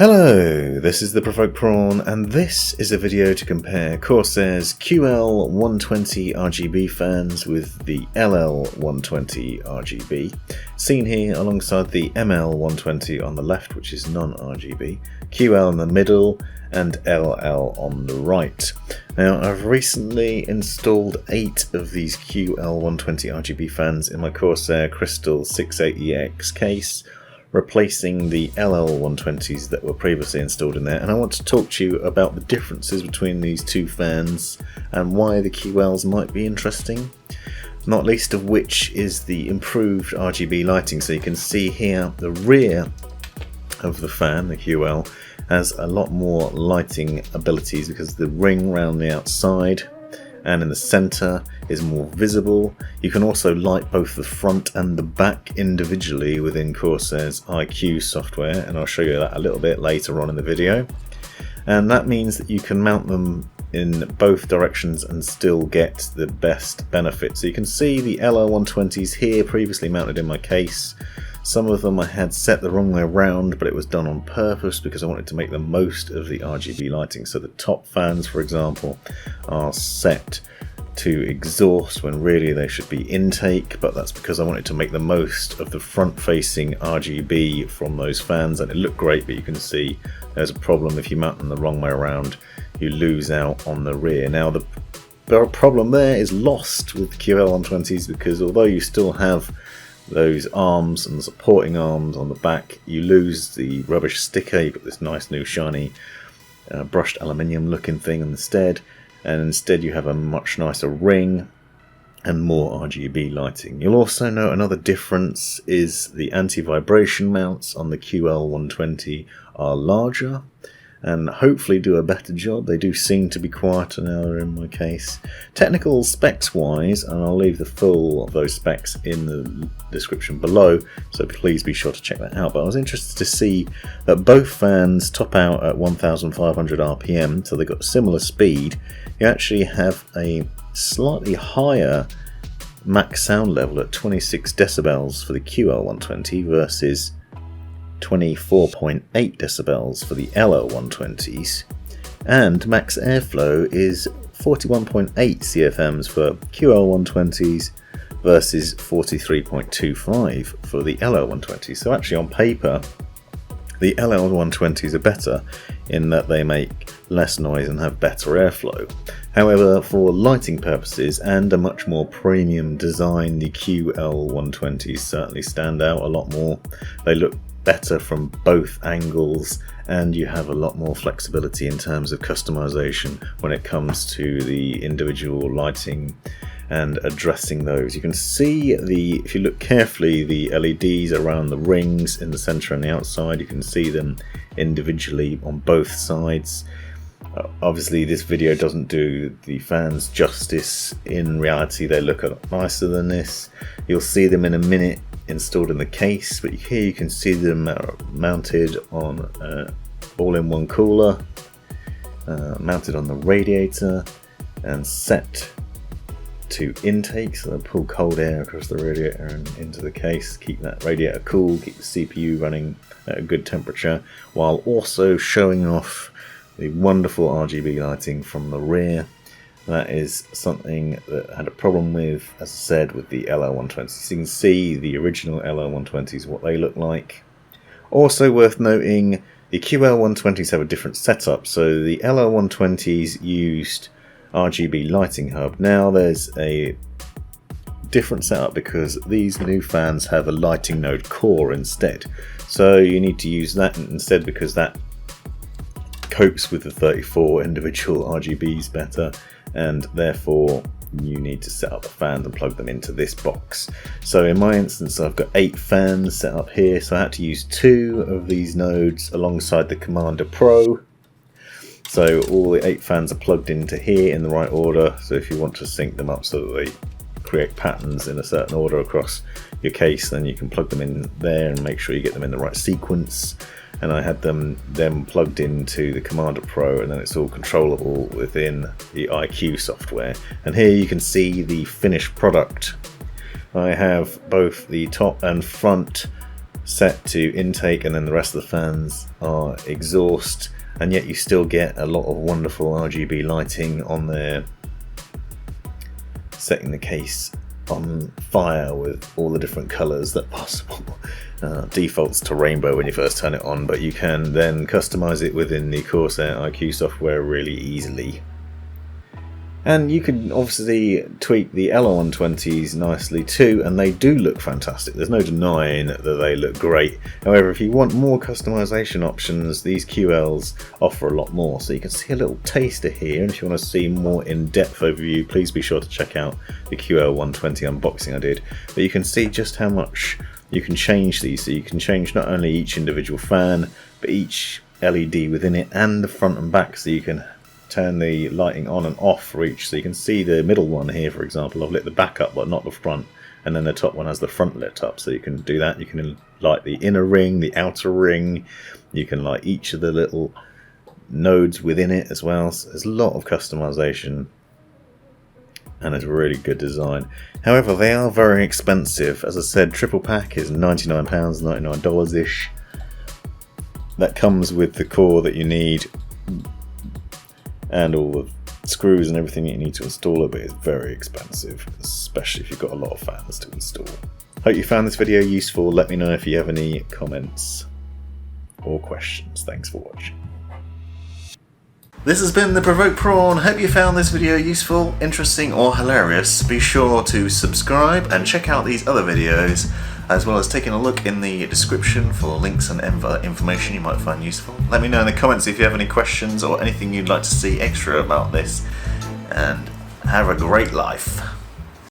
Hello, this is the Provoked Prawn, and this is a video to compare Corsair's QL120 RGB fans with the LL120 RGB, seen here alongside the ML120 on the left, which is non-RGB, QL in the middle, and LL on the right. Now, I've recently installed 8 of these QL120 RGB fans in my Corsair Crystal 680X case, replacing the LL120s that were previously installed in there, and I want to talk to you about the differences between these two fans and why the QLs might be interesting, not least of which is the improved RGB lighting. So you can see here the rear of the fan, the QL, has a lot more lighting abilities because the ring around the outside and in the center is more visible. You can also light both the front and the back individually within Corsair's iCUE software, and I'll show you that a little bit later on in the video. And that means that you can mount them in both directions and still get the best benefit. So you can see the LL120s here previously mounted in my case. Some of them I had set the wrong way around, but it was done on purpose because I wanted to make the most of the RGB lighting. So the top fans, for example, are set to exhaust when really they should be intake, but that's because I wanted to make the most of the front-facing RGB from those fans, and it looked great, but you can see there's a problem if you mount them the wrong way around. You lose out on the rear. Now the problem there is lost with QL120s because although you still have those arms and the supporting arms on the back, you lose the rubbish sticker. You've got this nice new shiny brushed aluminium looking thing instead, and instead you have a much nicer ring and more RGB lighting. You'll also note another difference is the anti-vibration mounts on the QL120 are larger and hopefully do a better job. They do seem to be quieter now they're in my case. Technical specs wise, and I'll leave the full of those specs in the description below, so please be sure to check that out. But I was interested to see that both fans top out at 1500 RPM, so they've got similar speed. You actually have a slightly higher max sound level at 26 decibels for the QL120 versus 24.8 decibels for the LL120s, and max airflow is 41.8 CFMs for QL120s versus 43.25 for the LL120s. So actually on paper the LL120s are better in that they make less noise and have better airflow. However, for lighting purposes and a much more premium design, the QL120s certainly stand out a lot more. They look better from both angles, and you have a lot more flexibility in terms of customization when it comes to the individual lighting and addressing those. You can see if you look carefully, the LEDs around the rings in the center and the outside. You can see them individually on both sides. Obviously this video doesn't do the fans justice. In reality they look a lot nicer than this. You'll see them in a minute installed in the case, but here you can see them mounted on all-in-one cooler, mounted on the radiator and set to intake, so they'll pull cold air across the radiator and into the case, keep that radiator cool, keep the CPU running at a good temperature, while also showing off the wonderful RGB lighting from the rear. That is something that I had a problem with, as I said, with the LL120s. So you can see the original LL120s, what they look like. Also worth noting, the QL120s have a different setup. So the LL120s used RGB lighting hub. Now there's a different setup because these new fans have a lighting node core instead. So you need to use that instead because that copes with the 34 individual RGBs better, and therefore you need to set up the fans and plug them into this box. So in my instance I've got 8 fans set up here, so I had to use 2 of these nodes alongside the Commander Pro. So all the 8 fans are plugged into here in the right order, so if you want to sync them up so that they create patterns in a certain order across your case, then you can plug them in there and make sure you get them in the right sequence. And I had them then plugged into the Commander Pro, and then it's all controllable within the iCUE software. And here you can see the finished product. I have both the top and front set to intake, and then the rest of the fans are exhaust, and yet you still get a lot of wonderful RGB lighting on there, setting the case on fire with all the different colours that are possible. Defaults to rainbow when you first turn it on, but you can then customise it within the Corsair iCUE software really easily. And you can obviously tweak the LL120s nicely too, and they do look fantastic. There's no denying that they look great. However, if you want more customization options, these QLs offer a lot more. So you can see a little taster here, and if you want to see more in-depth overview, please be sure to check out the QL120 unboxing I did. But you can see just how much you can change these. So you can change not only each individual fan, but each LED within it and the front and back, so you can turn the lighting on and off for each. So you can see the middle one here, for example, I've lit the back up but not the front, and then the top one has the front lit up, so you can do that. You can light the inner ring, the outer ring, you can light each of the little nodes within it as well. So there's a lot of customization and it's a really good design. However, they are very expensive. As I said, triple pack is £99, $99-ish. That comes with the core that you need and all the screws and everything you need to install it, but it's very expensive, especially if you've got a lot of fans to install. Hope you found this video useful. Let me know if you have any comments or questions. Thanks for watching. This has been the Provoked Prawn. Hope you found this video useful, interesting or hilarious. Be sure to subscribe and check out these other videos, as well as taking a look in the description for links and other information you might find useful. Let me know in the comments if you have any questions or anything you'd like to see extra about this, and have a great life.